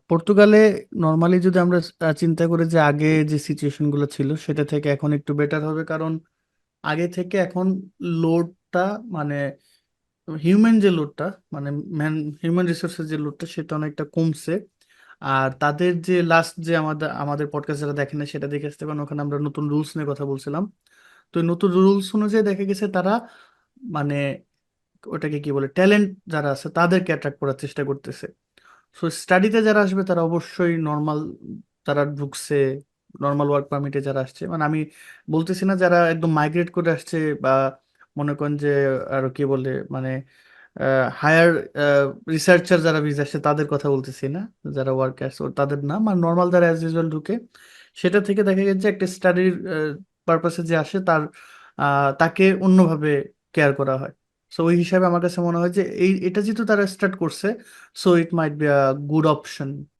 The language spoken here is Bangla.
পর্তুগালে নর্মালি যদি আমরা চিন্তা করি যে আগে যে সিচুয়েশন গুলো ছিল সেটা থেকে এখন একটু বেটার হবে, কারণ আগে থেকে এখন লোডটা, মানে হিউম্যান যে লোডটা, মানে ম্যান হিউম্যান রিসোর্সের যে লোডটা সেটা অনেকটা কমছে। আর তাদের যে লাস্ট যে আমাদের আমাদের পডকাস্ট যারা দেখেন না সেটা দেখে আসতে পারেন, ওখানে আমরা নতুন রুলস নিয়ে কথা বলছিলাম। তো এই নতুন রুলস অনুযায়ী দেখা গেছে তারা, মানে ওটাকে কি বলে, ট্যালেন্ট যারা আছে তাদেরকে অ্যাট্রাক্ট করার চেষ্টা করতেছে। সো স্টাডিতে যারা আসবে তারা অবশ্যই নর্মাল, যারা ঢুকছে নর্মাল ওয়ার্ক পারমিটে যারা আসছে, মানে আমি বলতেছি না যারা একদম মাইগ্রেট করে আসছে, বা মনে করেন যে আরো কি বলে, মানে হায়ার রিসার্চার যারা ভিসা আসছে তাদের কথা বলতেছি না, যারা ওয়ার্কার্স ও তাদের না, মানে নর্মাল যারা অ্যাজ ইউজুয়াল ঢুকে, সেটা থেকে দেখা গেছে একটা স্টাডির পারপাসে যে আসে তার তাকে অন্যভাবে কেয়ার করা হয়। সো ওই হিসাবে আমার কাছে মনে হয় যে এটা যেহেতু তারা স্টার্ট করছে, so it might be a good option.